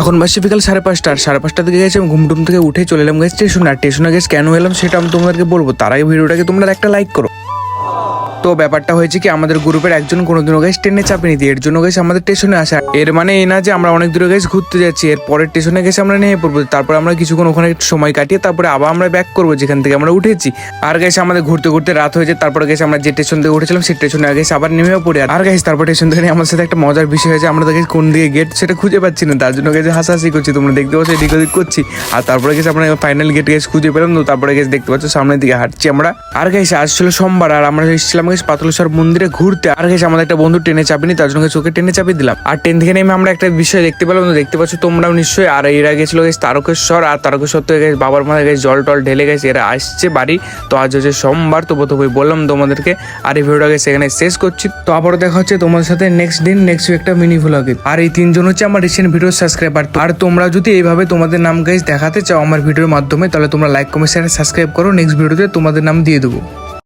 এখন বাসে বিকাল 5:30। আর 5:30 দিকে গেছে ঘুম টুম থেকে উঠে চলে এলাম গেছে স্টেশন। আর স্টেশনে গেছে কেন এলাম সেটা আমি তোমাদেরকে বলবো, তার আগে ভিডিওটাকে তোমরা একটা লাইক করো। তো ব্যাপারটা হয়েছে কি, আমাদের গ্রুপের একজন কোনোদিনও গাইস ট্রেনে চাপেনি দিয়ে, এর জন্য গাইস আমাদের স্টেশনে আসা। এর মানে এই না যে আমরা অনেক দূরে গাইস ঘুরতে যাচ্ছি, এর পরের স্টেশনে গেছে আমরা নেমে পড়বো, তারপর আমরা কিছুক্ষণ ওখানে একটু সময় কাটিয়ে তারপরে আবার আমরা ব্যাক করবো যেখান থেকে আমরা উঠেছি। আর গাইস আমাদের ঘুরতে ঘুরতে রাত হয়ে যায়, তারপরে গেছে আমরা যে স্টেশন থেকে উঠেছিলাম সেই স্টেশনে গেছে আবার নেমেও পড়ি। আর গাইস তারপর স্টেশন থেকে আমার সাথে একটা মজার বিষয় হয়েছে, আমরা গেছি কোন দিকে গেট সেটা খুঁজে পাচ্ছি না, তার জন্য গেছে হাসাহাসি করছি, তোমরা দেখতে পাচ্ছ এদিক ওদিক করছি। আর তারপরে গেছে আমরা ফাইনাল গেট গেছে খুঁজে পেলাম, তো তারপরে গেছে দেখতে পাচ্ছ সামনের দিকে হাঁটছি আমরা। আর গাইস আজ ছিল সোমবার আর আমরা এসেছিলাম গেছে পাতলেশ্বর মন্দিরে ঘুরতে। আর গেছে আমাদের একটা বন্ধু ট্রেনে চাপিনি, তার জন্য চোখে ট্রেনে চাপিয়ে দিলাম। আর ট্রেন থেকে নেমে আমরা একটা বিষয় দেখতে পেলাম, দেখতে পাচ্ছ তোমরাও নিশ্চয়ই। আর এরা গেছিল গেছে তারকেশ্বর, আর তারকেশ্বর থেকে গেছে বাবার মাথায় গেছে জল টল ঢেলে গেছে, এরা আসছে বাড়ি। তো আজ হচ্ছে সোমবার, তো প্রথমে বললাম তোমাদেরকে। আর এই ভিডিওটা গেছে এখানে শেষ করছি, তো আবারও দেখা হচ্ছে তোমাদের সাথে নেক্সট দিন নেক্সট একটা মিনি ভ্লগে। আর এই তিনজন হচ্ছে আমার রিসেন্ট ভিডিও সাবস্ক্রাইবার। আর তোমরা যদি এইভাবে তোমাদের নাম গাইজ দেখাতে চাও আমার ভিডিওর মাধ্যমে, তাহলে তোমরা লাইক কমেন্ট শেয়ার সাবস্ক্রাইব করো, নেক্সট ভিডিওতে তোমাদের নাম দিয়ে দেবো।